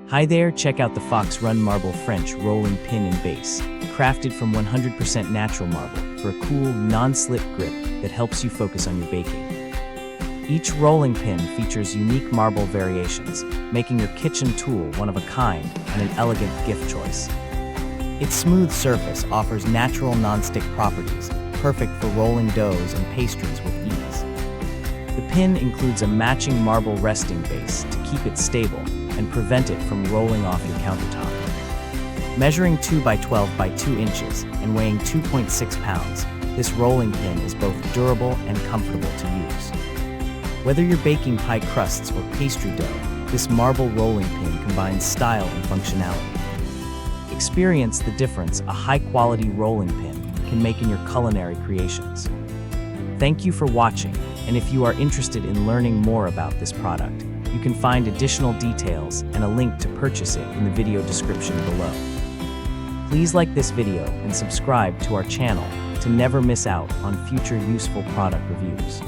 Hi there, check out the Fox Run Marble French rolling pin and base, crafted from 100% natural marble for a cool, non-slip grip that helps you focus on your baking. Each rolling pin features unique marble variations, making your kitchen tool one of a kind and an elegant gift choice. Its smooth surface offers natural non-stick properties, perfect for rolling doughs and pastries with ease. The pin includes a matching marble resting base to keep it stable and prevent it from rolling off your countertop. Measuring 2 by 12 by 2 inches and weighing 2.6 pounds, this rolling pin is both durable and comfortable to use. Whether you're baking pie crusts or pastry dough, this marble rolling pin combines style and functionality. Experience the difference a high-quality rolling pin can make in your culinary creations. Thank you for watching, and if you are interested in learning more about this product, you can find additional details and a link to purchase it in the video description below. Please like this video and subscribe to our channel to never miss out on future useful product reviews.